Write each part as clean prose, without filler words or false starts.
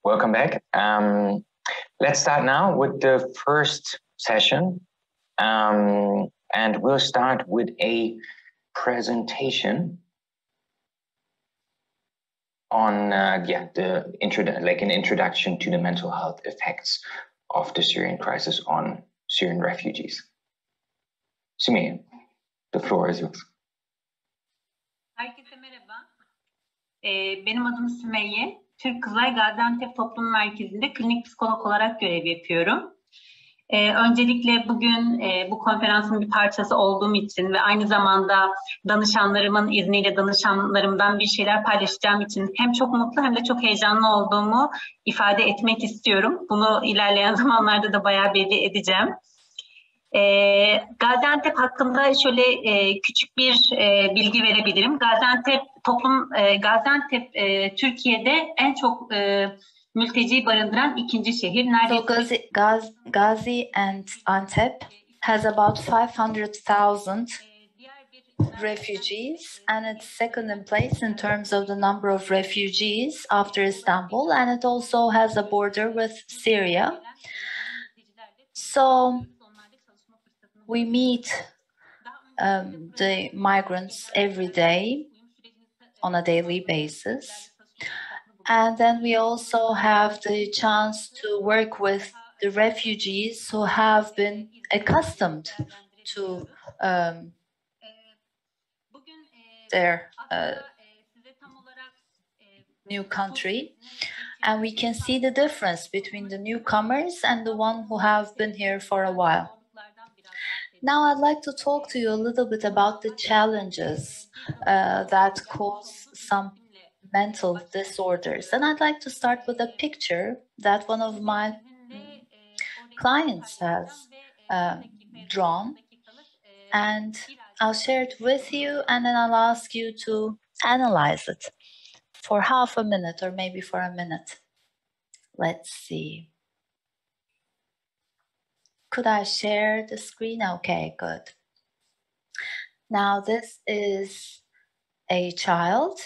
welcome back. Let's start now with the first session. And we'll start with a presentation on an introduction to the mental health effects of the Syrian crisis on Syrian refugees. Sümeyye, the floor is yours. Herkese merhaba. Benim adım Sümeyye. Türk Kızılay Gaziantep Toplum Merkezi'nde klinik psikolog olarak görev yapıyorum. Öncelikle bugün bu konferansın bir parçası olduğum için ve aynı zamanda danışanlarımın izniyle danışanlarımdan bir şeyler paylaşacağım için hem çok mutlu hem de çok heyecanlı olduğumu ifade etmek istiyorum. Bunu ilerleyen zamanlarda da bayağı belli edeceğim. Gaziantep hakkında şöyle küçük bir bilgi verebilirim. Gaziantep Türkiye'de en çok mülteci barındıran ikinci şehir. Gaziantep has about 500,000 refugees, and it's second in place in terms of the number of refugees after Istanbul, and it also has a border with Syria. So we meet the migrants every day on a daily basis. And then we also have the chance to work with the refugees who have been accustomed to their new country. And we can see the difference between the newcomers and the one who have been here for a while. Now I'd like to talk to you a little bit about the challenges that cause some mental disorders. And I'd like to start with a picture that one of my clients has drawn. And I'll share it with you, and then I'll ask you to analyze it for half a minute or maybe for a minute. Let's see. Could I share the screen? Okay, good. Now this is a child.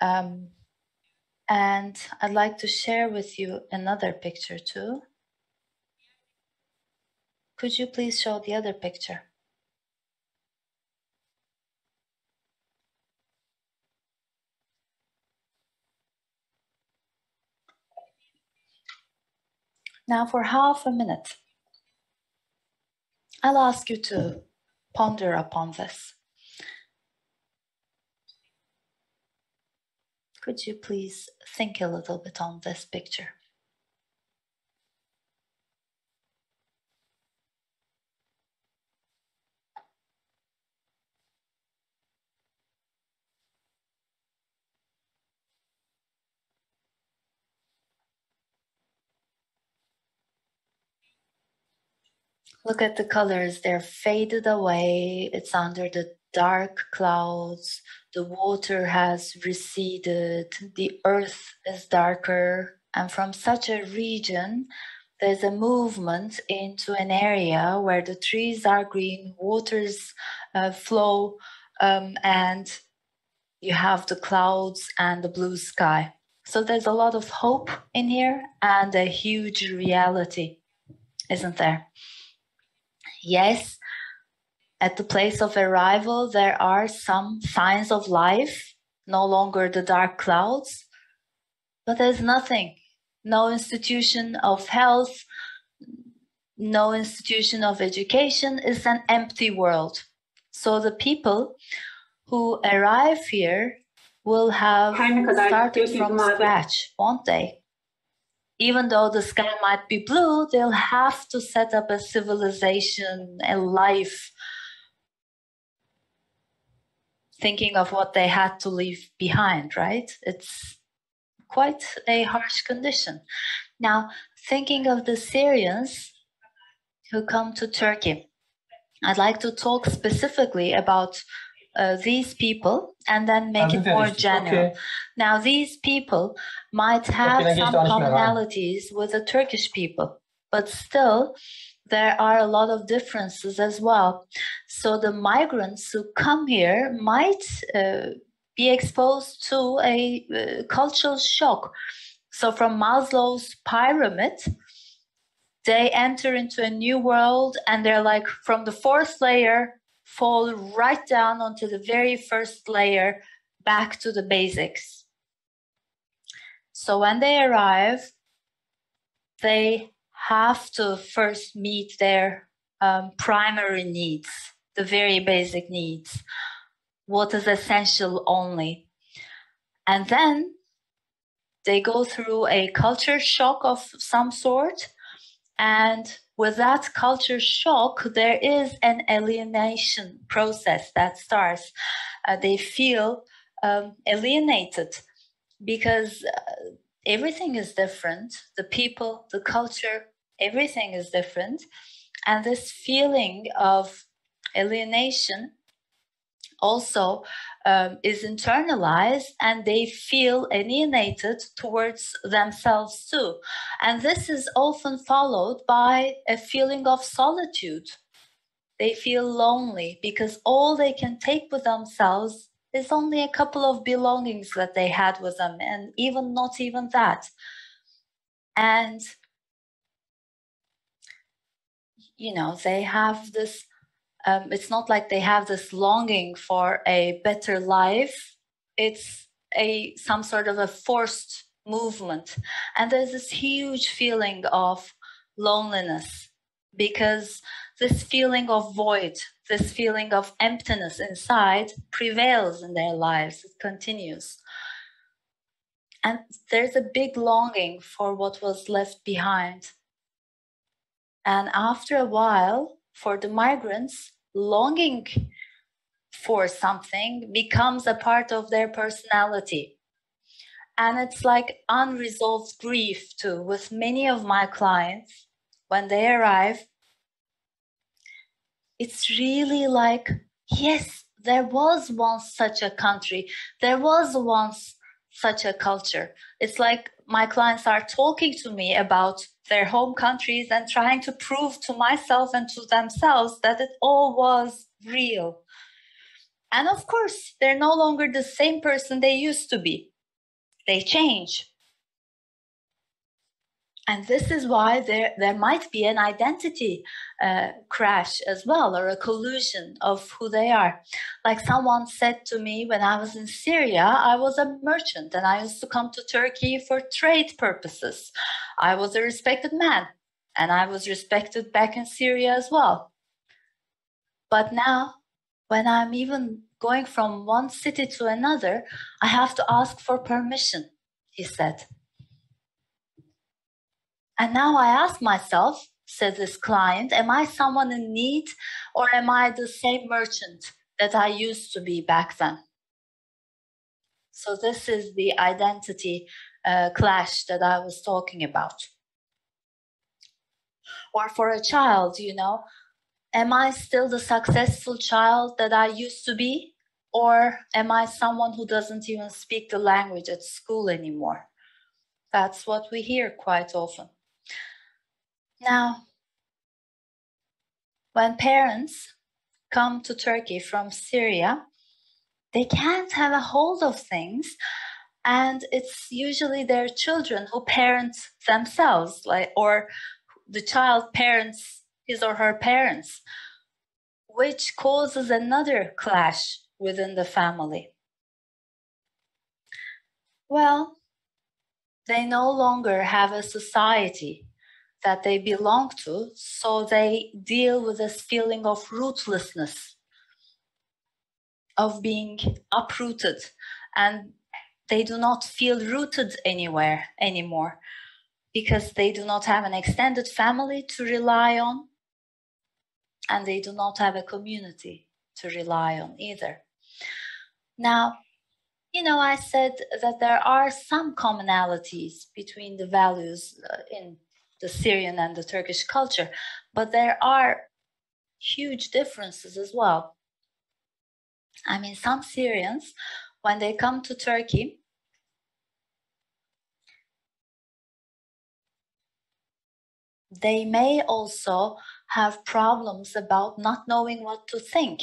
And I'd like to share with you another picture too. Could you please show the other picture? Now for half a minute, I'll ask you to ponder upon this. Could you please think a little bit on this picture? Look at the colors, they're faded away. It's under the dark clouds. The water has receded. The earth is darker. And from such a region, there's a movement into an area where the trees are green, waters flow, and you have the clouds and the blue sky. So there's a lot of hope in here and a huge reality, isn't there? Yes, at the place of arrival, there are some signs of life, no longer the dark clouds, but there's nothing, no institution of health, no institution of education. It's an empty world. So the people who arrive here will have started from scratch, won't they? Even though the sky might be blue, they'll have to set up a civilization, a life, thinking of what they had to leave behind, right? It's quite a harsh condition. Now, thinking of the Syrians who come to Turkey, I'd like to talk specifically about these people and then make it more general. Okay. Now, these people might have some commonalities with the Turkish people, but still there are a lot of differences as well. So the migrants who come here might be exposed to a cultural shock. So from Maslow's pyramid, they enter into a new world, and they're like from the fourth layer, fall right down onto the very first layer, back to the basics. So when they arrive, they have to first meet their primary needs, the very basic needs, what is essential only. And then they go through a culture shock of some sort. And with that culture shock, there is an alienation process that starts. They feel alienated because everything is different. The people, the culture, everything is different. And this feeling of alienation also is internalized, and they feel alienated towards themselves too. And this is often followed by a feeling of solitude. They feel lonely because all they can take with themselves is only a couple of belongings that they had with them, and not even that. And they have this it's not like they have this longing for a better life. It's some sort of a forced movement. And there's this huge feeling of loneliness, because this feeling of void, this feeling of emptiness inside prevails in their lives. It continues. And there's a big longing for what was left behind. And after a while, for the migrants, longing for something becomes a part of their personality. And it's like unresolved grief too. With many of my clients, when they arrive, it's really like, yes, there was once such a country. There was once such a culture. It's like my clients are talking to me about their home countries and trying to prove to myself and to themselves that it all was real. And of course, they're no longer the same person they used to be. They change. And this is why there might be an identity crash as well, or a collusion of who they are. Like someone said to me when I was in Syria, I was a merchant and I used to come to Turkey for trade purposes. I was a respected man and I was respected back in Syria as well. But now, when I'm even going from one city to another, I have to ask for permission, he said. And now I ask myself, said this client, am I someone in need, or am I the same merchant that I used to be back then? So this is the identity clash that I was talking about. Or for a child, am I still the successful child that I used to be? Or am I someone who doesn't even speak the language at school anymore? That's what we hear quite often. Now, when parents come to Turkey from Syria, they can't have a hold of things, and it's usually their children who parent themselves, or the child parents his or her parents, which causes another clash within the family. Well, they no longer have a society that they belong to, so they deal with this feeling of rootlessness, of being uprooted, and they do not feel rooted anywhere anymore because they do not have an extended family to rely on, and they do not have a community to rely on either. Now, I said that there are some commonalities between the values in the Syrian and the Turkish culture, but there are huge differences as well. I mean, some Syrians, when they come to Turkey, they may also have problems about not knowing what to think.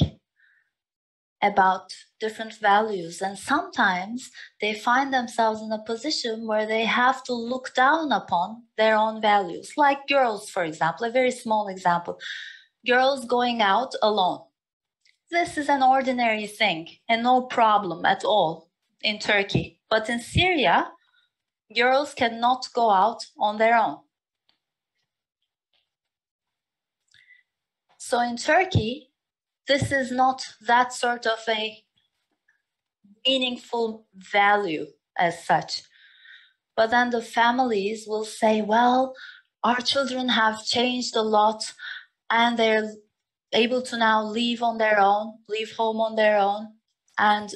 about different values, and sometimes they find themselves in a position where they have to look down upon their own values, like girls, for example, a very small example. Girls going out alone. This is an ordinary thing and no problem at all in Turkey. But in Syria, girls cannot go out on their own. So in Turkey, this is not that sort of a meaningful value as such. But then the families will say, well, our children have changed a lot and they're able to now leave on their own, leave home on their own, and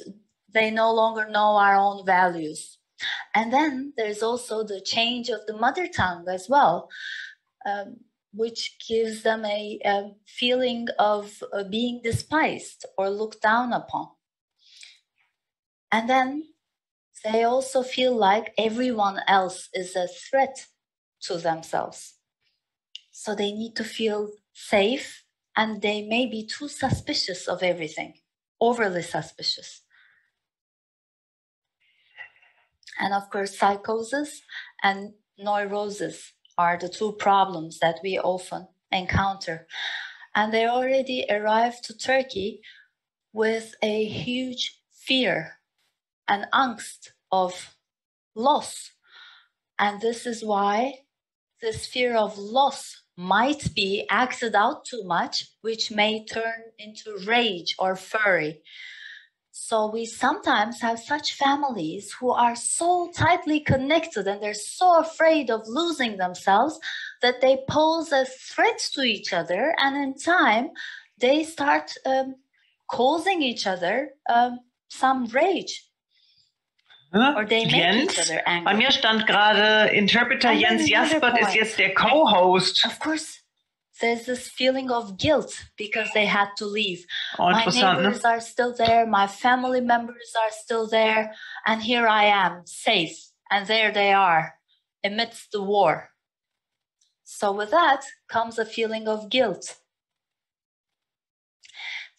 they no longer know our own values. And then there's also the change of the mother tongue as well, which gives them a feeling of being despised or looked down upon. And then they also feel like everyone else is a threat to themselves. So they need to feel safe, and they may be too suspicious of everything, overly suspicious. And of course, psychosis and neurosis are the two problems that we often encounter. And they already arrived to Turkey with a huge fear and angst of loss. And this is why this fear of loss might be acted out too much, which may turn into rage or fury. So we sometimes have such families who are so tightly connected and they're so afraid of losing themselves that they pose a threat to each other, and in time they start causing each other some rage. Or they make each other angry. Bei mir stand gerade, Interpreter Jens Jaspert ist jetzt der Co-Host. Of course, there's this feeling of guilt because they had to leave. My neighbors are still there, my family members are still there, and here I am, safe, and there they are, amidst the war. So with that comes a feeling of guilt.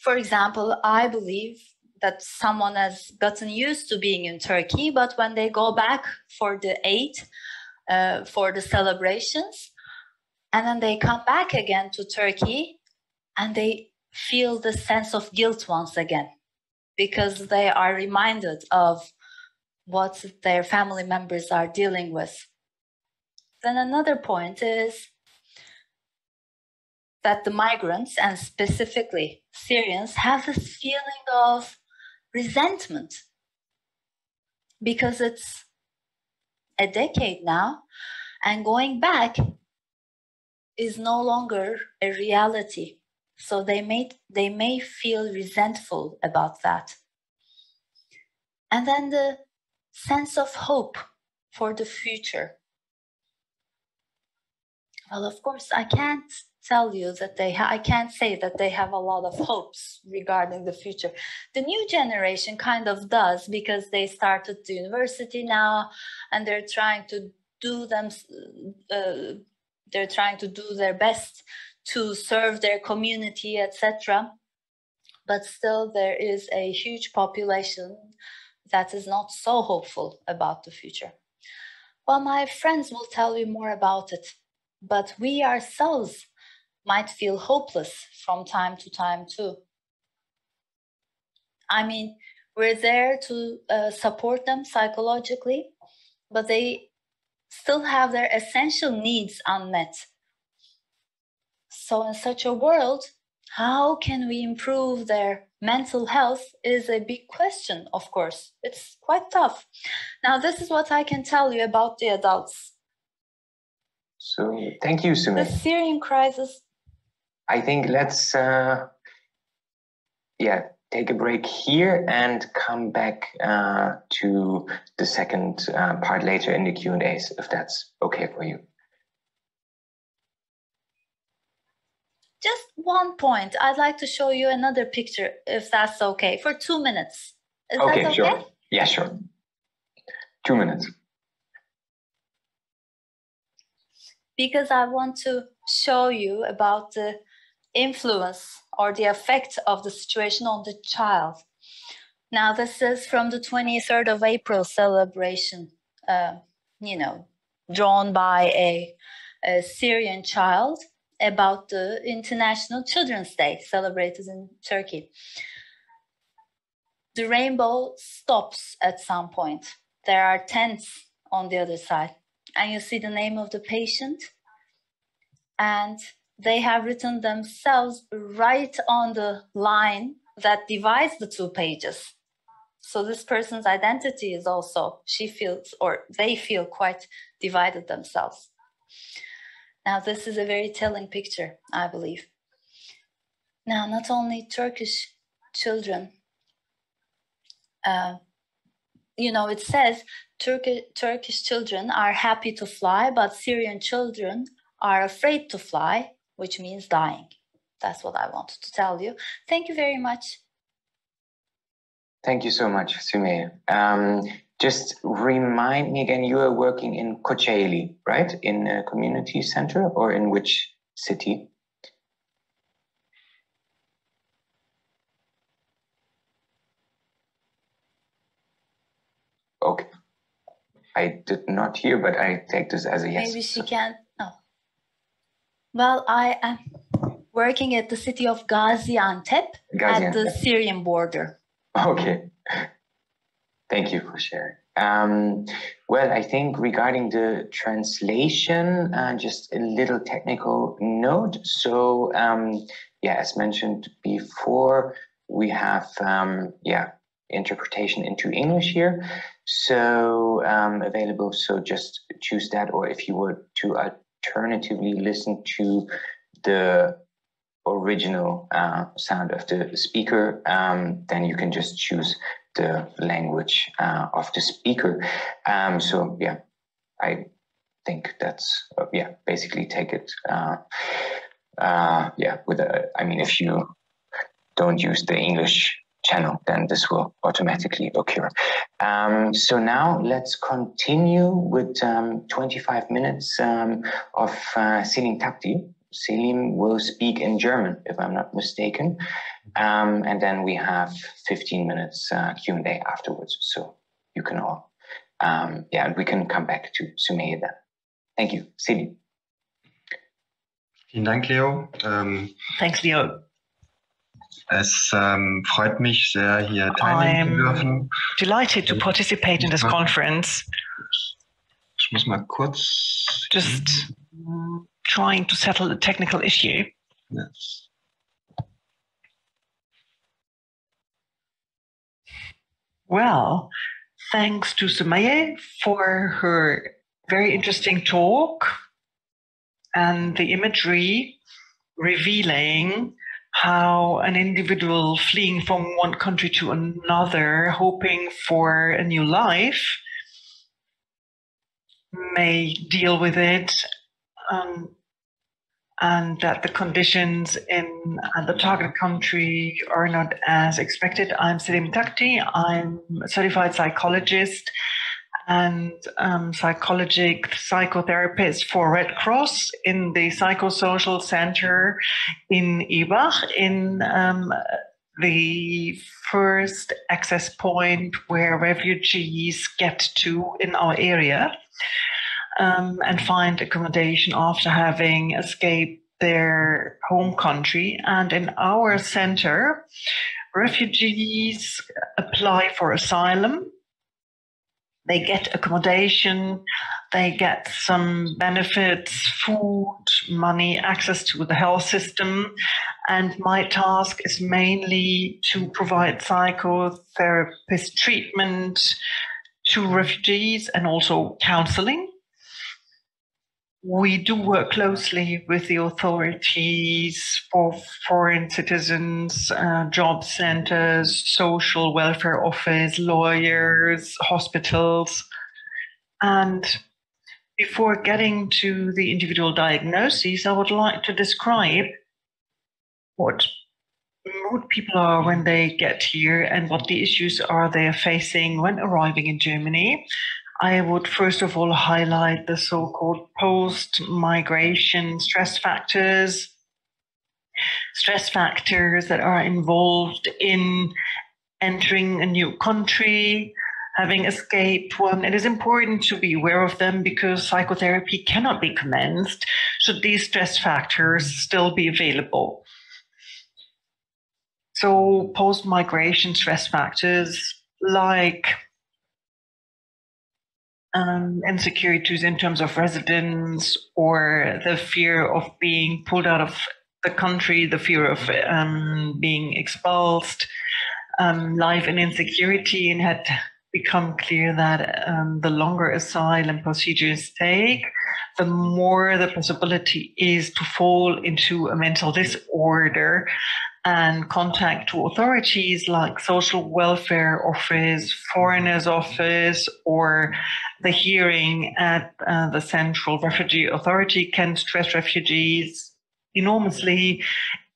For example, I believe that someone has gotten used to being in Turkey, but when they go back for the Eid, for the celebrations, and then they come back again to Turkey, and they feel the sense of guilt once again, because they are reminded of what their family members are dealing with. Then another point is that the migrants, and specifically Syrians, have this feeling of resentment because it's a decade now, and going back is no longer a reality. So they may feel resentful about that. And then the sense of hope for the future. Well, of course, I can't tell you that I can't say that they have a lot of hopes regarding the future. The new generation kind of does, because they started the university now, and they're trying to do their best to serve their community, etc. But still, there is a huge population that is not so hopeful about the future. Well, my friends will tell you more about it, but we ourselves might feel hopeless from time to time too. I mean, we're there to support them psychologically, but they still have their essential needs unmet. So in such a world, how can we improve their mental health is a big question, of course. It's quite tough. Now, this is what I can tell you about the adults. So, thank you, Sumit. The Syrian crisis. I think let's take a break here and come back to the second part later in the Q&As, if that's okay for you. Just one point. I'd like to show you another picture, if that's okay, for 2 minutes. Is that okay? Sure. Yeah, sure. 2 minutes. Because I want to show you about the influence or the effect of the situation on the child. Now, this is from the 23rd of April celebration, drawn by a Syrian child about the International Children's Day celebrated in Turkey. The rainbow stops at some point. There are tents on the other side, and you see the name of the patient, and they have written themselves right on the line that divides the two pages. So this person's identity is also, she feels, or they feel quite divided themselves. Now, this is a very telling picture, I believe. Now, not only Turkish children, it says Turkish children are happy to fly, but Syrian children are afraid to fly, which means dying. That's what I wanted to tell you. Thank you very much. Thank you so much, Sümeyye. Just remind me again, you are working in Kocaeli, right? In a community center, or in which city? Okay. I did not hear, but I take this as a yes. Maybe she can. Oh. Well, I am working at the city of Gaziantep, at the Syrian border. Okay. Thank you for sharing. Well, I think regarding the translation, just a little technical note. So, as mentioned before, we have, interpretation into English here. So, available. So just choose that, or if you were to alternatively listen to the original sound of the speaker, then you can just choose the language of the speaker. I think that's basically take it if you don't use the English channel, then this will automatically occur. So now let's continue with 25 minutes of Selim Takti. Selim will speak in German, if I'm not mistaken. And then we have 15 minutes Q&A afterwards. So you can all, we can come back to Sümeyye then. Thank you, Selim. Vielen Dank, Leo. Thanks, Leo. Es freut mich sehr, hier teilnehmen zu dürfen. Delighted to participate in this conference. Ich muss mal kurz... Just trying to settle a technical issue. Yes. Well, thanks to Sümeyye for her very interesting talk and the imagery revealing how an individual fleeing from one country to another, hoping for a new life, may deal with it, and that the conditions in the target country are not as expected. I'm Selim Takti. I'm a certified psychologist and psychotherapist for Red Cross in the Psychosocial Center in Ibach, in the first access point where refugees get to in our area. And find accommodation after having escaped their home country. And in our center, refugees apply for asylum. They get accommodation, they get some benefits, food, money, access to the health system. And my task is mainly to provide psychotherapist treatment to refugees and also counseling. We do work closely with the authorities for foreign citizens, job centers, social welfare office, lawyers, hospitals. And before getting to the individual diagnoses, I would like to describe what mood people are when they get here and what the issues are they are facing when arriving in Germany. I would first of all highlight the so-called post-migration stress factors that are involved in entering a new country, having escaped one. It is important to be aware of them because psychotherapy cannot be commenced should these stress factors still be available. So post-migration stress factors like insecurities in terms of residence or the fear of being pulled out of the country, the fear of being expelled, life in insecurity, and had become clear that the longer asylum procedures take, the more the possibility is to fall into a mental disorder, and contact to authorities like social welfare office, foreigners office, or the hearing at the Central Refugee Authority can stress refugees enormously.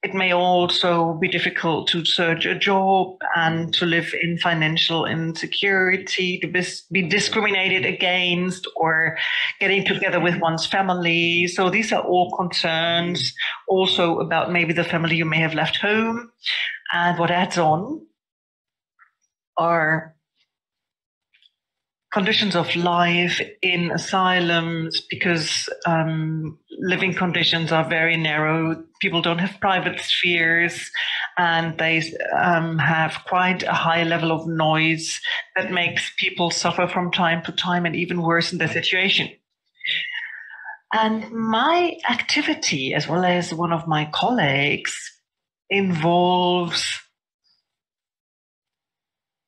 It may also be difficult to search a job and to live in financial insecurity, to be discriminated against, or getting together with one's family. So these are all concerns also about maybe the family you may have left home. And what adds on are conditions of life in asylums, because living conditions are very narrow. People don't have private spheres, and they have quite a high level of noise that makes people suffer from time to time and even worsen their situation. And my activity, as well as one of my colleagues, involves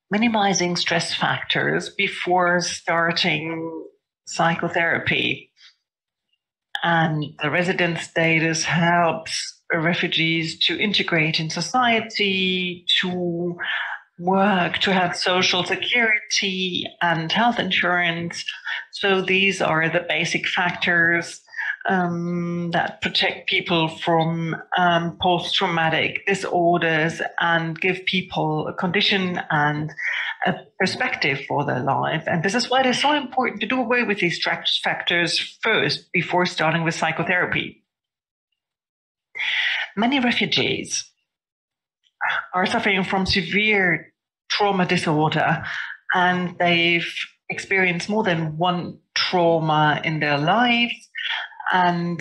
minimizing stress factors before starting psychotherapy. And the resident status helps refugees to integrate in society, to work, to have social security and health insurance. So these are the basic factors that protect people from post-traumatic disorders and give people a condition and a perspective for their life. And this is why it is so important to do away with these stress factors first before starting with psychotherapy. Many refugees are suffering from severe trauma disorder, and they've experienced more than one trauma in their lives. And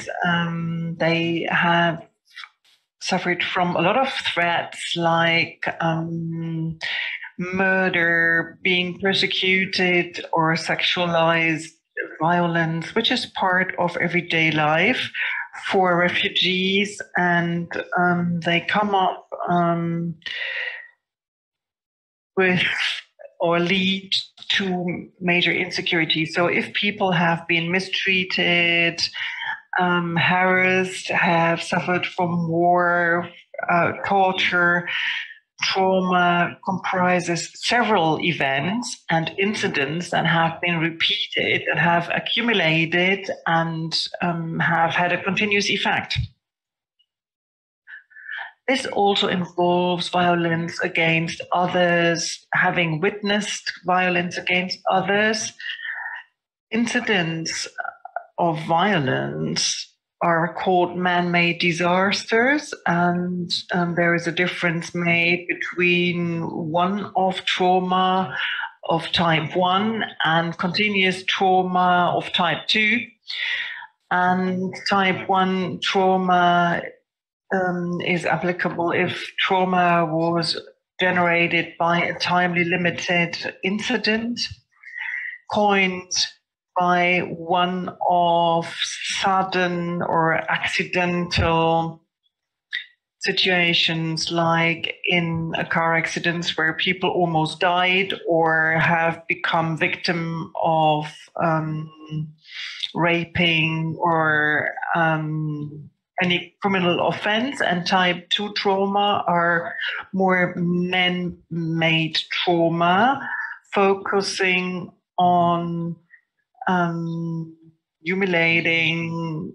they have suffered from a lot of threats like murder, being persecuted, or sexualized violence, which is part of everyday life for refugees. And they come up with or lead to major insecurity. So if people have been mistreated, harassed, have suffered from war, torture, trauma comprises several events and incidents that have been repeated and have accumulated and have had a continuous effect. This also involves violence against others, having witnessed violence against others. Incidents of violence are called man-made disasters, and there is a difference made between one-off trauma of type 1 and continuous trauma of type 2. And type 1 trauma is applicable if trauma was generated by a timely limited incident, coined by one of sudden or accidental situations, like in a car accidents where people almost died or have become victim of raping or any criminal offense. And type 2 trauma are more man-made trauma, focusing on humiliating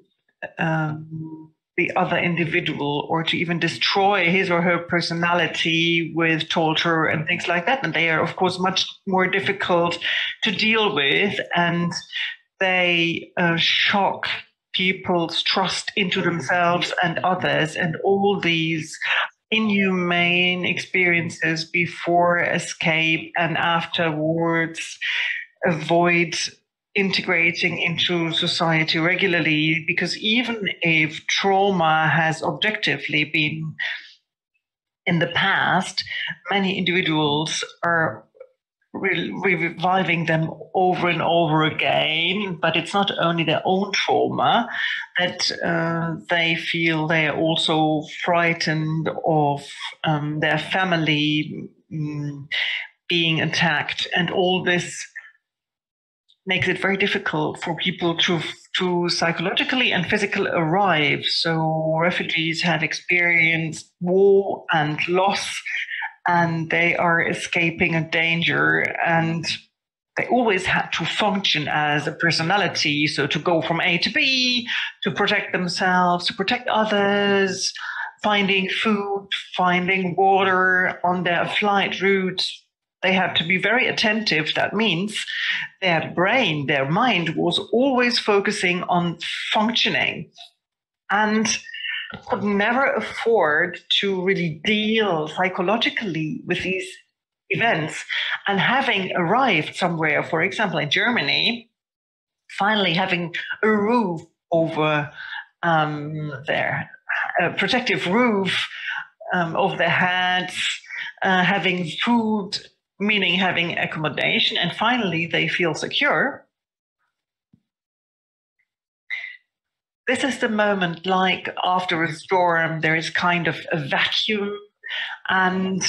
the other individual, or to even destroy his or her personality with torture and things like that. And they are, of course, much more difficult to deal with, and they shock people's trust into themselves and others. And all these inhumane experiences before escape and afterwards avoid integrating into society regularly, because even if trauma has objectively been in the past, many individuals are reviving them over and over again. But it's not only their own trauma that they feel. They are also frightened of their family being attacked, and all this makes it very difficult for people to psychologically and physically arrive. So refugees have experienced war and loss, and they are escaping a danger, and they always had to function as a personality. So to go from A to B, to protect themselves, to protect others, finding food, finding water on their flight route. They had to be very attentive. That means their brain, their mind was always focusing on functioning, and could never afford to really deal psychologically with these events. And having arrived somewhere, for example, in Germany, finally having a roof over their protective roof over their heads, having food, meaning having accommodation, and finally they feel secure. This is the moment, like after a storm, there is kind of a vacuum and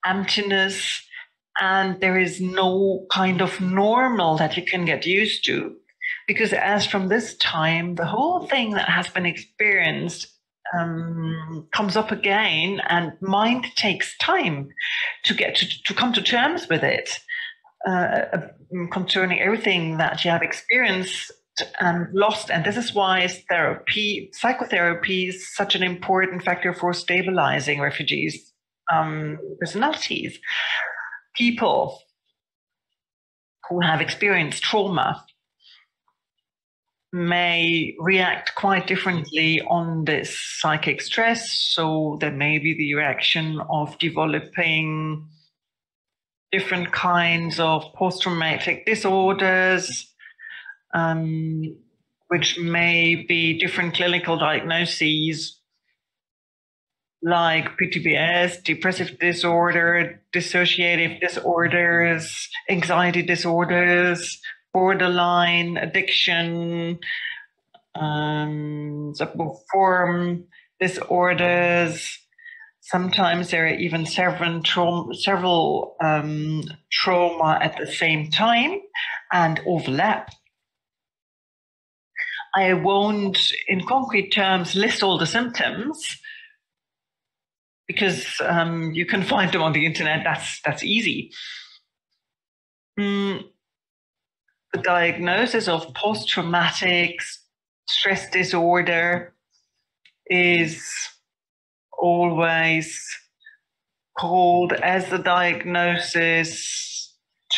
emptiness, and there is no kind of normal that you can get used to. Because as from this time, the whole thing that has been experienced comes up again, and mind takes time to get to come to terms with it, concerning everything that you have experienced and lost. And this is why psychotherapy is such an important factor for stabilizing refugees' personalities. People who have experienced trauma may react quite differently on this psychic stress. So there may be the reaction of developing different kinds of post-traumatic disorders, which may be different clinical diagnoses like PTBS, depressive disorder, dissociative disorders, anxiety disorders, borderline addiction, form disorders. Sometimes there are even several trauma at the same time and overlap. I won't, in concrete terms, list all the symptoms, because you can find them on the internet. That's easy. The diagnosis of post-traumatic stress disorder is always called as the diagnosis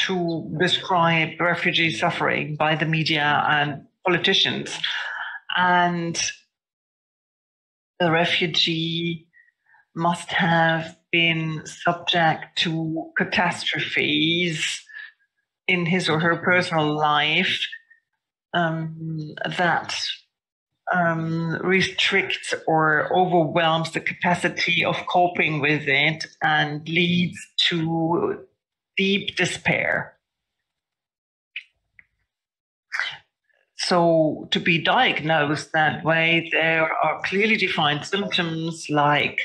to describe refugee suffering by the media and politicians. And the refugee must have been subject to catastrophes in his or her personal life that restricts or overwhelms the capacity of coping with it and leads to deep despair. So to be diagnosed that way, there are clearly defined symptoms like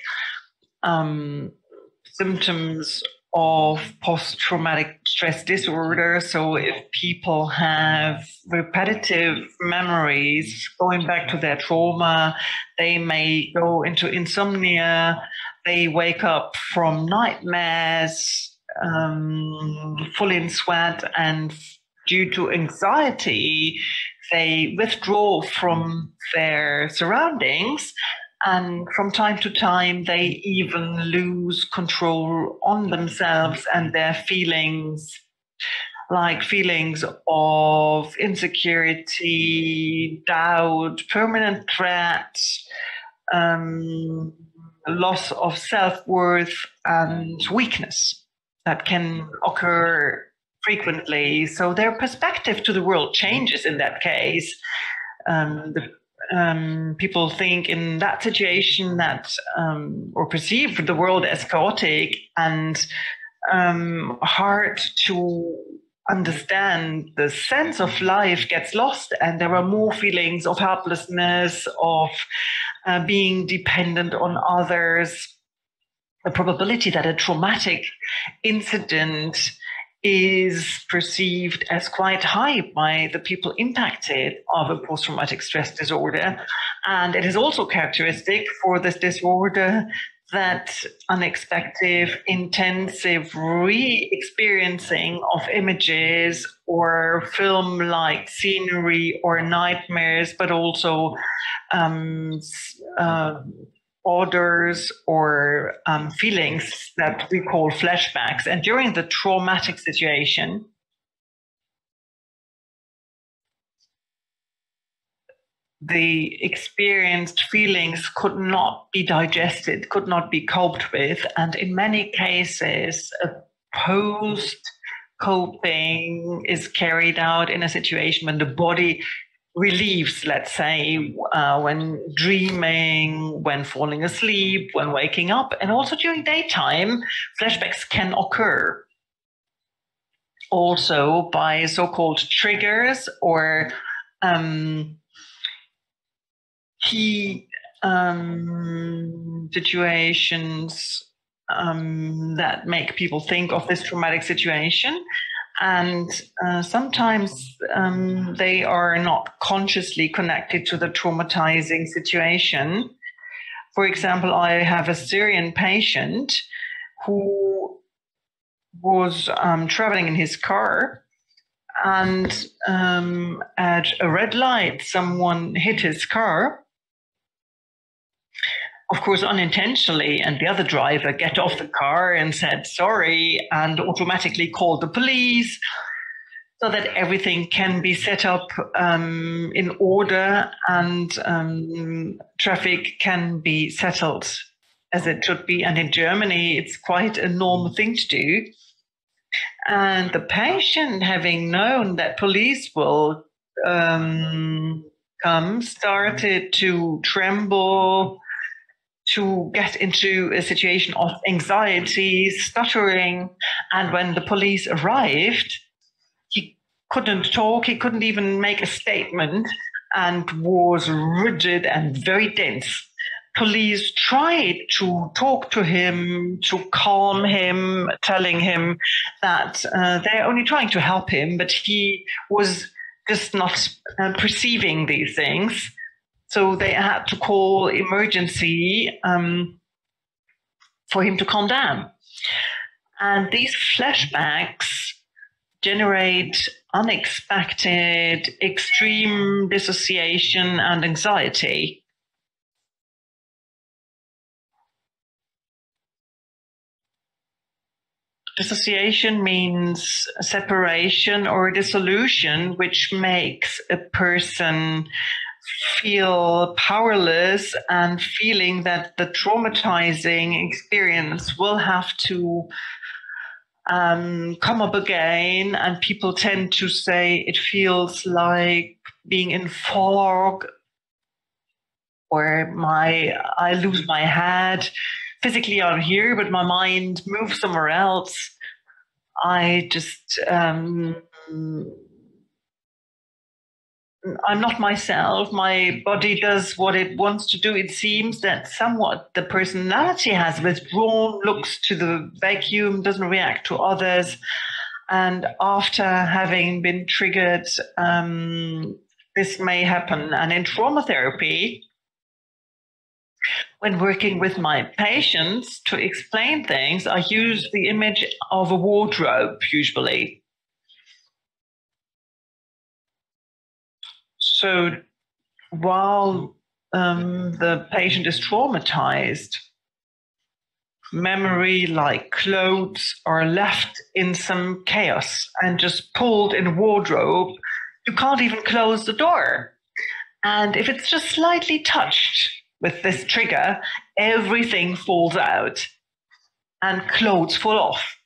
symptoms of post-traumatic stress disorder. So if people have repetitive memories going back to their trauma, they may go into insomnia, they wake up from nightmares, full in sweat, and due to anxiety, they withdraw from their surroundings. And from time to time, they even lose control on themselves and their feelings, like feelings of insecurity, doubt, permanent threat, loss of self-worth and weakness that can occur frequently. So their perspective to the world changes in that case. People think in that situation that, or perceive the world as chaotic and hard to understand. The sense of life gets lost, and there are more feelings of helplessness, of being dependent on others. The probability that a traumatic incident is perceived as quite high by the people impacted of a post-traumatic stress disorder. And it is also characteristic for this disorder that unexpected, intensive re-experiencing of images or film-like scenery or nightmares, but also odors or feelings that we call flashbacks. And during the traumatic situation, the experienced feelings could not be digested, could not be coped with. And in many cases, a post-coping is carried out in a situation when the body relieves, let's say, when dreaming, when falling asleep, when waking up, and also during daytime, flashbacks can occur. Also by so-called triggers or key situations that make people think of this traumatic situation. And sometimes they are not consciously connected to the traumatizing situation. For example, I have a Syrian patient who was traveling in his car, and at a red light, someone hit his car, of course, unintentionally, and the other driver got off the car and said sorry and automatically called the police so that everything can be set up in order and traffic can be settled as it should be. And in Germany, it's quite a normal thing to do. And the patient, having known that police will come, started to tremble, to get into a situation of anxiety, stuttering. And when the police arrived, he couldn't talk, he couldn't even make a statement, and was rigid and very tense. Police tried to talk to him, to calm him, telling him that they're only trying to help him, but he was just not perceiving these things. So they had to call emergency for him to calm down. And these flashbacks generate unexpected, extreme dissociation and anxiety. Dissociation means separation or dissolution, which makes a person feel powerless and feeling that the traumatizing experience will have to come up again. And people tend to say it feels like being in fog, or I lose my head. Physically I'm here, but my mind moves somewhere else. I just I'm not myself. My body does what it wants to do. It seems that somewhat the personality has withdrawn, looks to the vacuum, doesn't react to others. And after having been triggered, this may happen. And in trauma therapy, when working with my patients to explain things, I use the image of a wardrobe usually. So while the patient is traumatized, memory like clothes are left in some chaos and just pulled in a wardrobe. You can't even close the door. And if it's just slightly touched with this trigger, everything falls out and clothes fall off.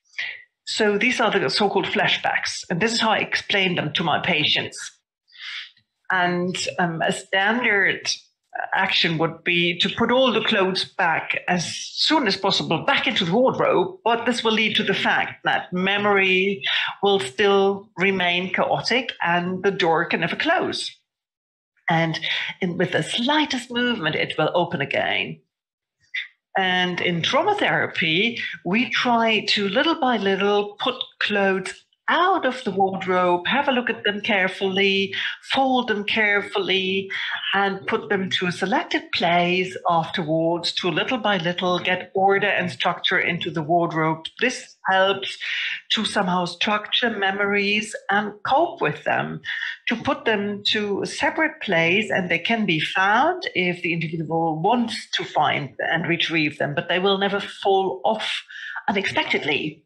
So these are the so-called flashbacks, and this is how I explain them to my patients. And a standard action would be to put all the clothes back as soon as possible back into the wardrobe, but this will lead to the fact that memory will still remain chaotic and the door can never close. And with the slightest movement, it will open again. And in trauma therapy, we try to little by little put clothes out of the wardrobe, have a look at them carefully, fold them carefully, and put them to a selected place afterwards to little by little get order and structure into the wardrobe. This helps to somehow structure memories and cope with them, to put them to a separate place, and they can be found if the individual wants to find and retrieve them, but they will never fall off unexpectedly.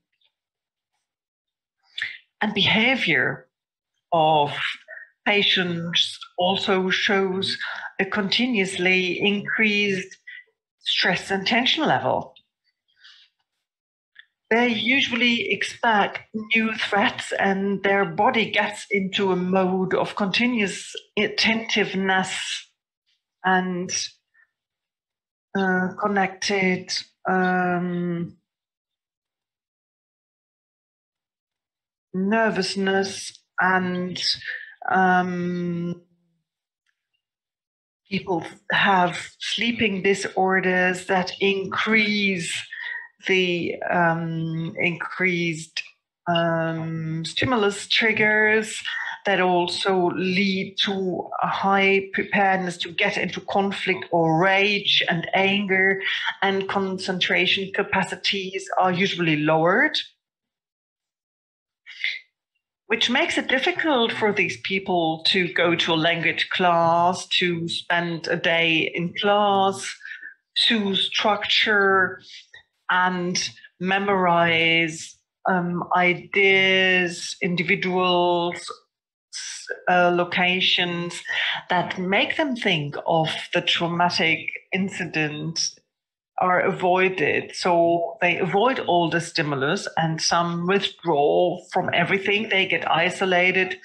And behavior of patients also shows a continuously increased stress and tension level. They usually expect new threats and their body gets into a mode of continuous attentiveness and connected nervousness, and people have sleeping disorders that increase the increased stimulus triggers that also lead to a high preparedness to get into conflict or rage and anger, and concentration capacities are usually lowered, which makes it difficult for these people to go to a language class, to spend a day in class, to structure and memorize ideas, individuals, locations that make them think of the traumatic incident are avoided. So they avoid all the stimulus, and some withdraw from everything. They get isolated.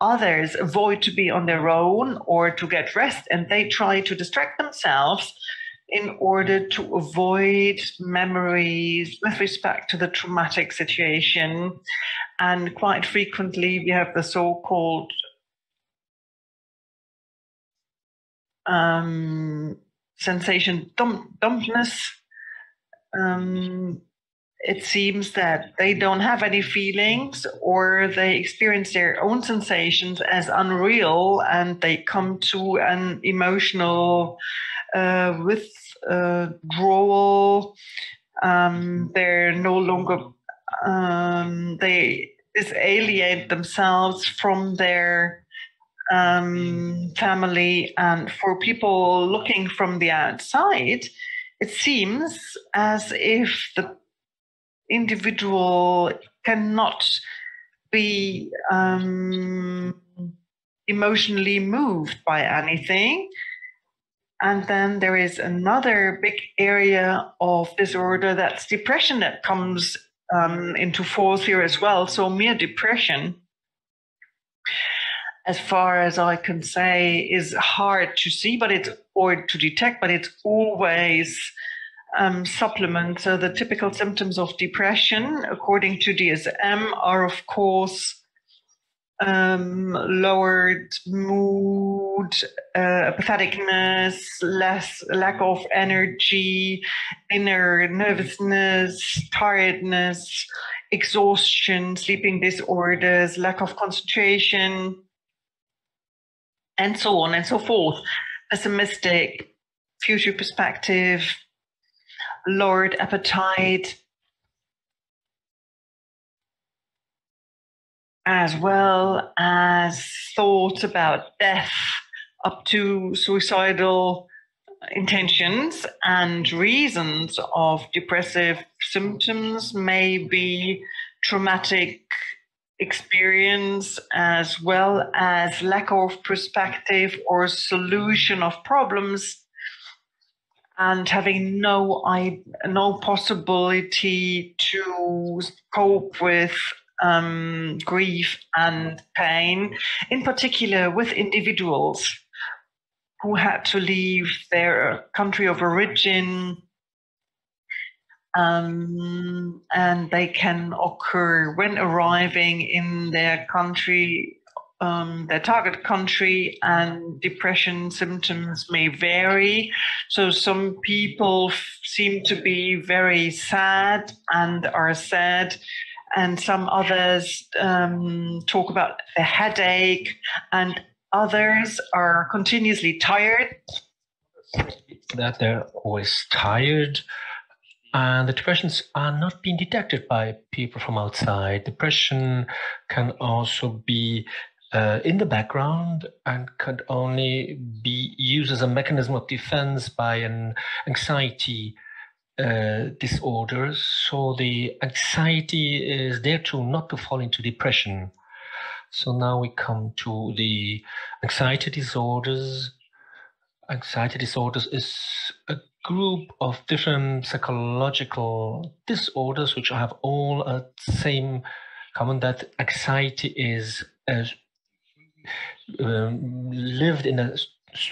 Others avoid to be on their own or to get rest, and they try to distract themselves in order to avoid memories with respect to the traumatic situation. And quite frequently we have the so-called sensation dumbness. It seems that they don't have any feelings, or they experience their own sensations as unreal, and they come to an emotional withdrawal. They're no longer, they disalienate themselves from their family. And for people looking from the outside, it seems as if the individual cannot be emotionally moved by anything. And then there is another big area of disorder, that's depression, that comes into force here as well. So mere depression, as far as I can say, is hard to see, or to detect, but it's always supplement. So the typical symptoms of depression, according to DSM, are of course lowered mood, apatheticness, lack of energy, inner nervousness, tiredness, exhaustion, sleeping disorders, lack of concentration, and so on and so forth. Pessimistic future perspective, lowered appetite, as well as thoughts about death up to suicidal intentions. And reasons of depressive symptoms may be traumatic experience, as well as lack of perspective or solution of problems, and having no possibility to cope with grief and pain, in particular with individuals who had to leave their country of origin, and they can occur when arriving in their country, their target country, and depression symptoms may vary. So some people seem to be very sad and are sad, and some others talk about the headache, and others are continuously tired. That they're always tired, and the depressions are not being detected by people from outside. Depression can also be in the background and could only be used as a mechanism of defense by an anxiety disorders. So the anxiety is there not to fall into depression. So now we come to the anxiety disorders. Anxiety disorders is a group of different psychological disorders which have all a same common, that anxiety is lived in a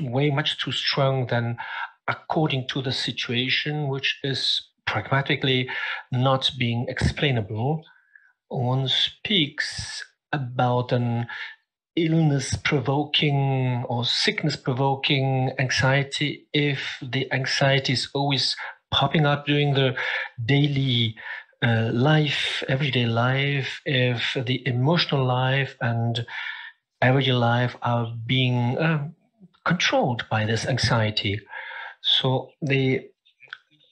way much too strong than according to the situation, which is pragmatically not being explainable. One speaks about an illness-provoking or sickness-provoking anxiety if the anxiety is always popping up during the daily life, everyday life, if the emotional life and everyday life are being controlled by this anxiety. So the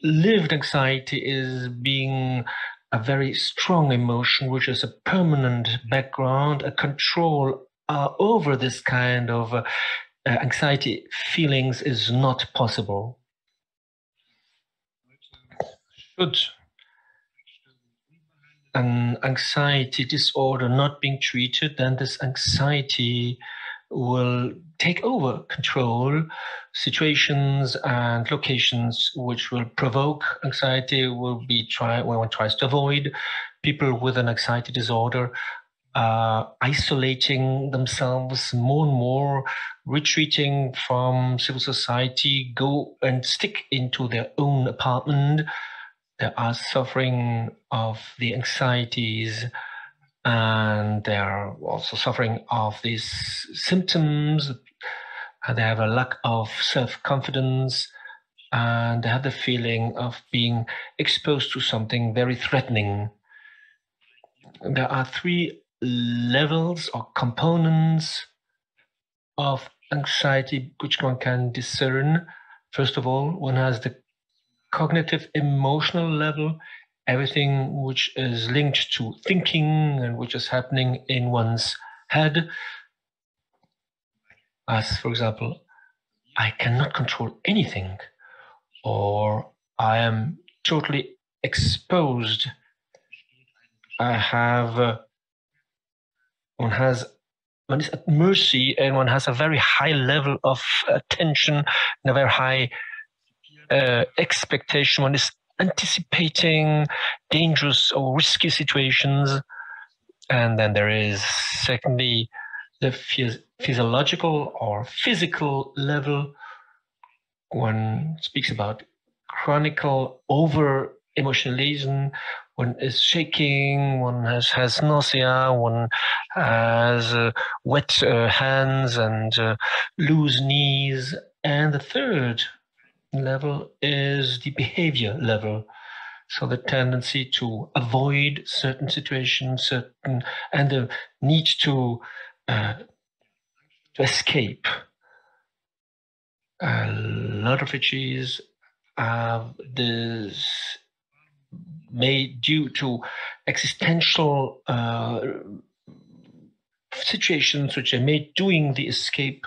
lived anxiety is being a very strong emotion, which is a permanent background, a control over this kind of anxiety feelings is not possible. Should an anxiety disorder not being treated, then this anxiety will take over control situations and locations which will provoke anxiety will be when one tries to avoid. People with an anxiety disorder isolating themselves more and more, retreating from civil society, go and stick into their own apartment. They are suffering of the anxieties, and they are also suffering of these symptoms, and they have a lack of self-confidence, and they have the feeling of being exposed to something very threatening. There are three levels or components of anxiety which one can discern. First of all, one has the cognitive emotional level, everything which is linked to thinking and which is happening in one's head. As, for example, I cannot control anything, or I am totally exposed. One is at mercy, and one has a very high level of attention and a very high expectation. One is anticipating dangerous or risky situations. And then there is, secondly, the physiological or physical level. One speaks about chronic over emotionalism. One is shaking, one has nausea, one has wet hands and loose knees. And the third level is the behavior level. So the tendency to avoid certain situations, and the need to escape. A lot of refugees have this made due to existential situations which are made during the escape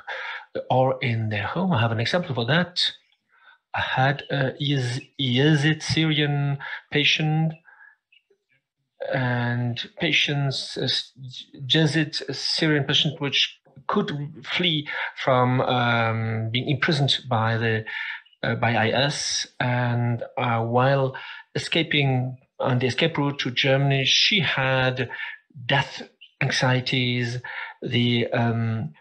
or in their home. I have an example for that. I had a Yazid Syrian patient, and patients, Yazid Syrian patient, which could flee from being imprisoned by the by IS, and while escaping on the escape route to Germany, she had death anxieties. The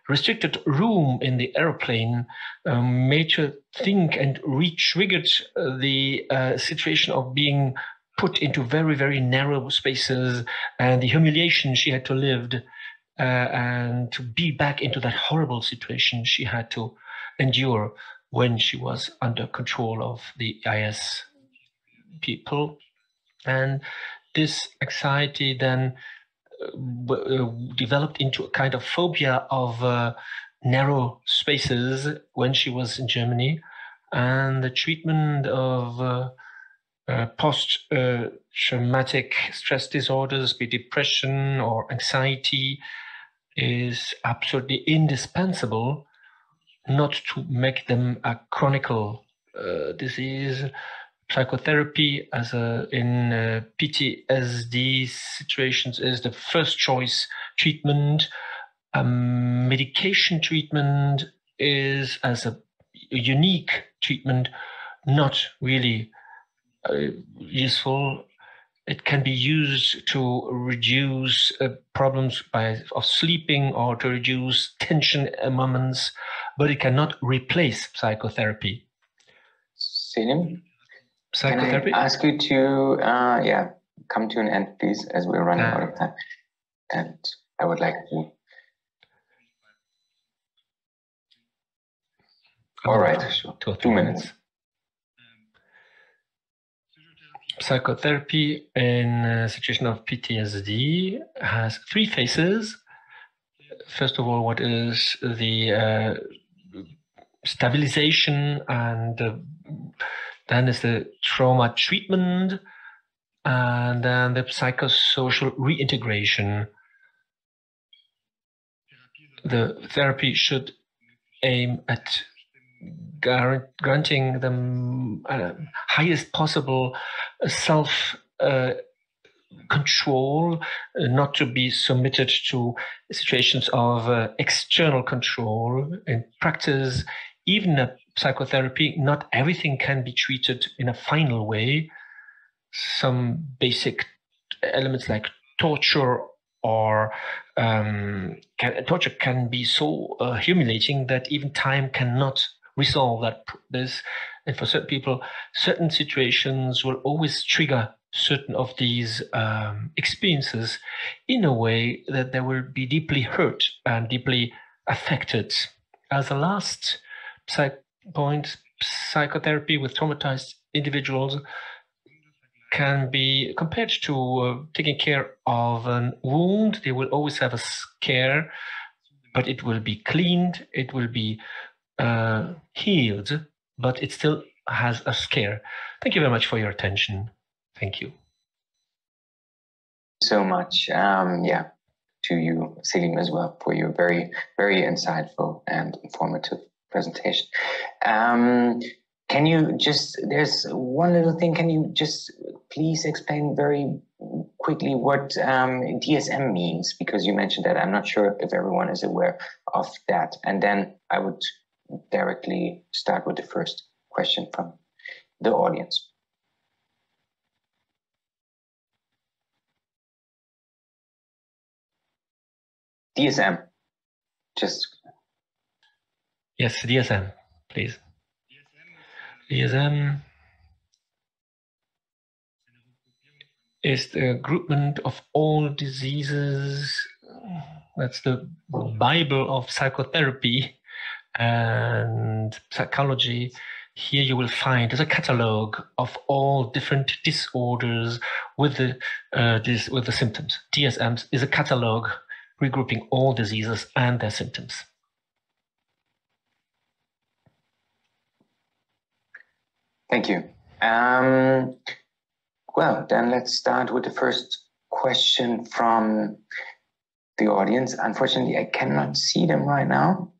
restricted room in the airplane made her think and re-triggered the situation of being put into very, very narrow spaces and the humiliation she had to live and to be back into that horrible situation she had to endure when she was under control of the IS people. And this anxiety then developed into a kind of phobia of narrow spaces when she was in Germany. And the treatment of post-traumatic stress disorders, be depression or anxiety, is absolutely indispensable not to make them a chronic disease. Psychotherapy in PTSD situations is the first choice treatment. Medication treatment is as a unique treatment not really useful. It can be used to reduce problems of sleeping or to reduce tension moments, but it cannot replace psychotherapy. Selim, can I ask you to come to an end, please, as we're running out of time? And I would like to. All right, sure. 2 minutes. Psychotherapy in a situation of PTSD has 3 phases. First of all, what is the stabilization, and then is the trauma treatment, and then the psychosocial reintegration. The therapy should aim at granting them highest possible self-control, not to be submitted to situations of external control. In practice, even in psychotherapy, not everything can be treated in a final way. Some basic elements like torture or torture can be so humiliating that even time cannot resolve this. And for certain people, certain situations will always trigger certain of these experiences in a way that they will be deeply hurt and deeply affected. As a last point, psychotherapy with traumatized individuals can be compared to taking care of a wound. They will always have a scare, but it will be cleaned, it will be healed, but it still has a scare. Thank you very much for your attention. Thank you. So much, to you, Selim, as well, for your very, very insightful and informative presentation. Can you just, there's one little thing, can you just please explain very quickly what DSM means? Because you mentioned that. I'm not sure if everyone is aware of that. And then I would directly start with the first question from the audience. DSM, just. Yes, DSM, please. DSM is the groupment of all diseases. That's the Bible of psychotherapy and psychology. Here you will find there's a catalogue of all different disorders with the symptoms. DSM is a catalogue regrouping all diseases and their symptoms. Thank you. Well, then let's start with the first question from the audience. Unfortunately, I cannot see them right now.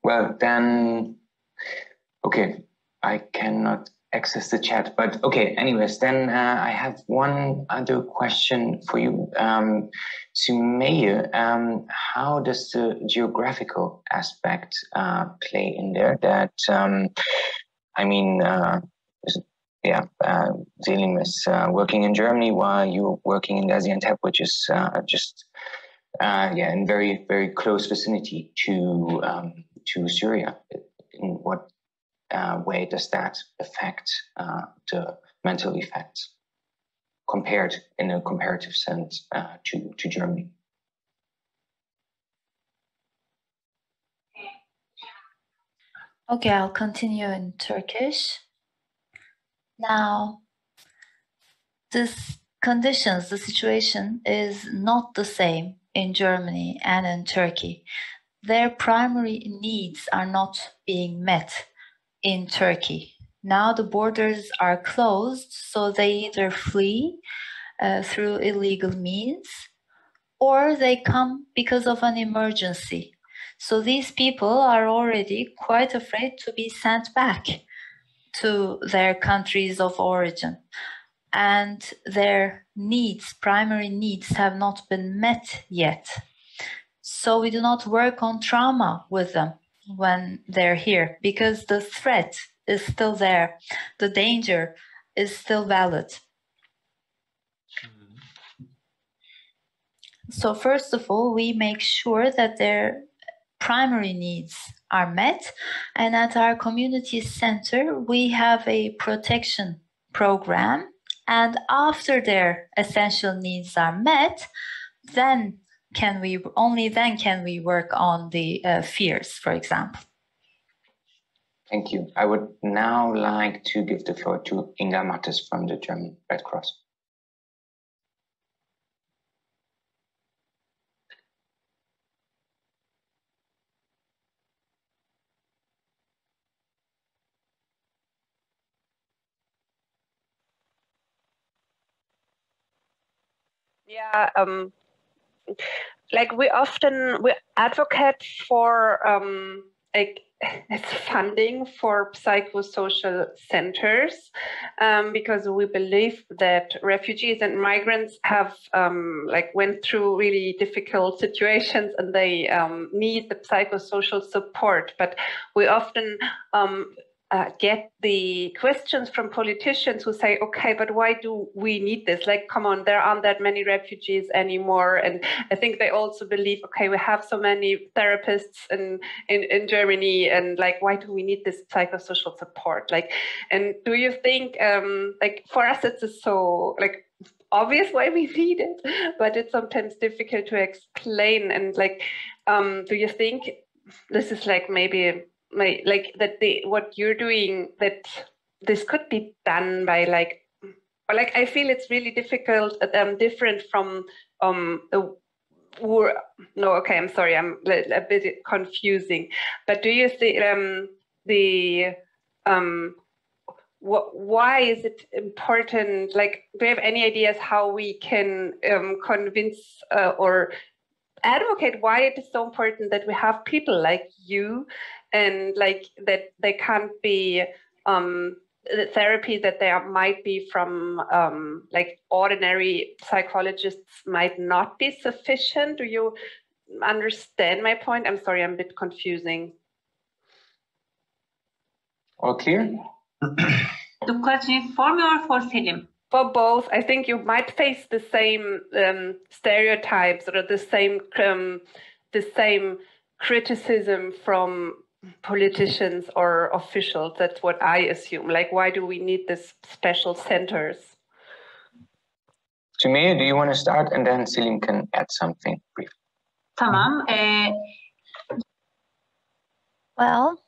Well, then, okay. I cannot access the chat, but okay, anyways, then I have one other question for you. Sumaya, how does the geographical aspect play in there? That, I mean, Selim is working in Germany while you're working in Gaziantep, which is just in very, very close vicinity to Syria. In what way does that affect the mental effects compared in a comparative sense to Germany? Okay, I'll continue in Turkish. Now, the situation is not the same in Germany and in Turkey. Their primary needs are not being met in Turkey. Now the borders are closed, so they either flee through illegal means or they come because of an emergency. So these people are already quite afraid to be sent back to their countries of origin. And their needs, primary needs, have not been met yet. So we do not work on trauma with them when they're here because the threat is still there. The danger is still valid. So first of all, we make sure that their primary needs are met. And at our community center, we have a protection program. And after their essential needs are met, then only then can we work on the fears, for example. Thank you. I would now like to give the floor to Inga Mattes from the German Red Cross. Yeah, like we advocate for as funding for psychosocial centers because we believe that refugees and migrants have went through really difficult situations and they need the psychosocial support. But we often get the questions from politicians who say, okay, but why do we need this? Like, come on, there aren't that many refugees anymore. And I think they also believe, okay, we have so many therapists in Germany, and like, why do we need this psychosocial support? Like, and do you think, like, for us, it's so like obvious why we need it, but it's sometimes difficult to explain. And like, do you think this is like maybe like that what you're doing, that this could be done by like, or like I feel it's really difficult, different from I'm sorry, I'm a bit confusing, but do you see why is it important? Like, do you have any ideas how we can convince or advocate why it is so important that we have people like you, and like that they can't be the therapy that there might be from like ordinary psychologists might not be sufficient? Do you understand my point? I'm sorry, I'm a bit confusing. All clear? The question is for me or for Selim? For both. I think you might face the same stereotypes or the same criticism from politicians or officials. That's what I assume. Like, why do we need these special centers? Sumaya, do you want to start, and then Selim can add something brief? Tamam. Well,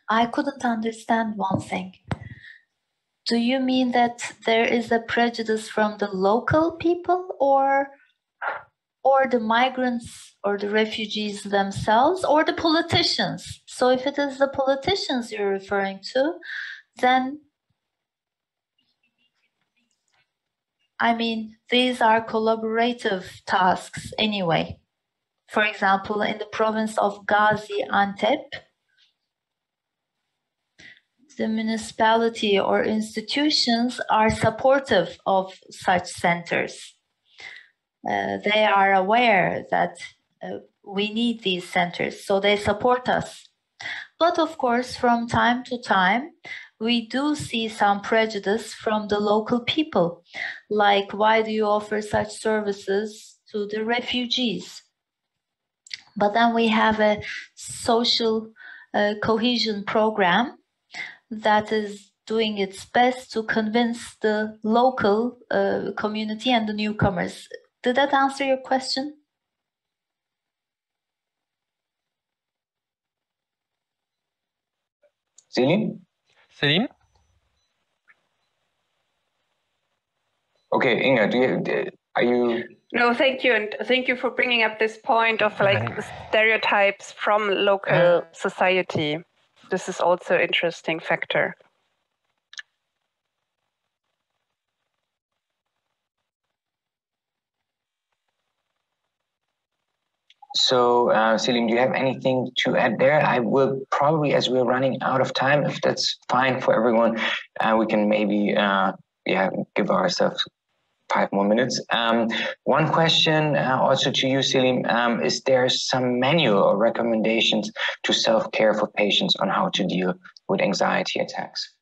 I couldn't understand one thing. Do you mean that there is a prejudice from the local people or the migrants or the refugees themselves or the politicians? So if it is the politicians you're referring to, then I mean, these are collaborative tasks anyway. For example, in the province of Gaziantep, the municipality or institutions are supportive of such centers. They are aware that we need these centers, so they support us. But of course, from time to time, we do see some prejudice from the local people, like, why do you offer such services to the refugees? But then we have a social cohesion program that is doing its best to convince the local community and the newcomers. Did that answer your question? Selim? Selim? Okay, Inga, are you? No, thank you, and thank you for bringing up this point of like the stereotypes from local society. This is also an interesting factor. So, Selim, do you have anything to add there? I will probably, as we're running out of time, if that's fine for everyone, we can maybe give ourselves 5 more minutes. One question also to you, Selim, is there some manual or recommendations to self-care for patients on how to deal with anxiety attacks?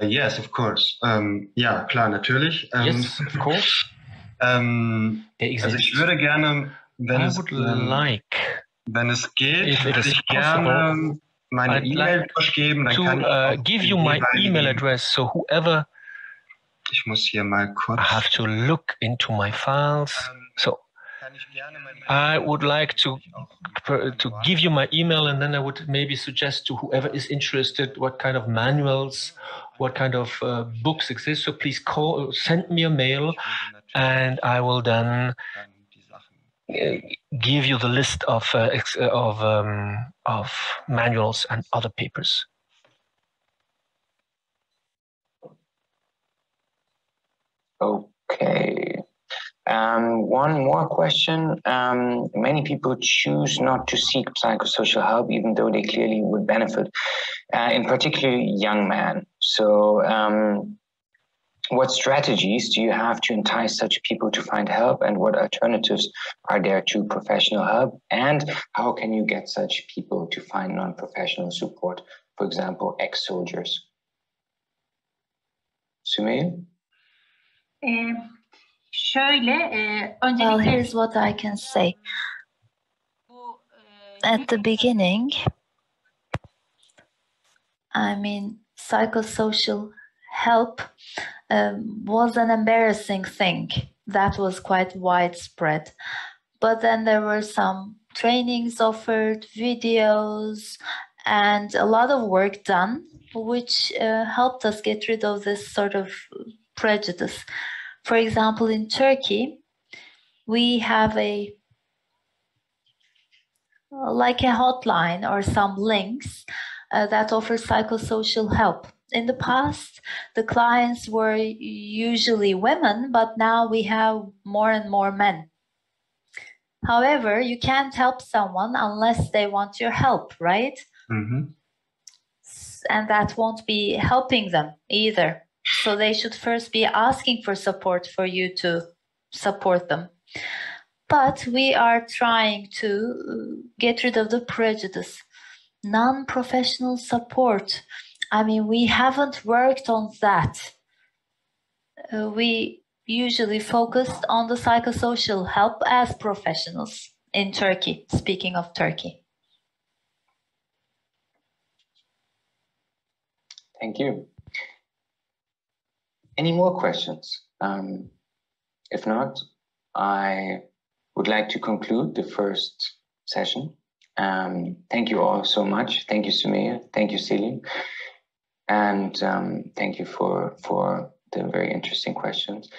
Yes, of course. Ja, klar, natürlich. Yes, of course. Also ich würde gerne, wenn es geht, würde ich gerne meine E-Mail durchgeben. Dann kann ich give you my email address, so whoever. Ich muss hier mal kurz. I have to look into my files. So I would like to give you my email, and then I would maybe suggest to whoever is interested what kind of manuals, what kind of books exist. So please send me a mail, and I will then give you the list of manuals and other papers. Okay. One more question. Many people choose not to seek psychosocial help, even though they clearly would benefit, in particular young men. So what strategies do you have to entice such people to find help, and what alternatives are there to professional help? And how can you get such people to find non-professional support, for example, ex-soldiers? Sümeyye? Well, here's what I can say. At the beginning, I mean, psychosocial help was an embarrassing thing that was quite widespread. But then there were some trainings offered, videos, and a lot of work done, which helped us get rid of this sort of prejudice. For example, in Turkey, we have a hotline or some links that offer psychosocial help. In the past, the clients were usually women, but now we have more and more men. However, you can't help someone unless they want your help, right? Mm-hmm. And that won't be helping them either. So they should first be asking for support for you to support them. But we are trying to get rid of the prejudice. Non-professional support. I mean, we haven't worked on that. We usually focused on the psychosocial help as professionals in Turkey, speaking of Turkey. Thank you. Any more questions? If not, I would like to conclude the first session. Thank you all so much. Thank you, Sümeyye. Thank you, Selim. And thank you for the very interesting questions.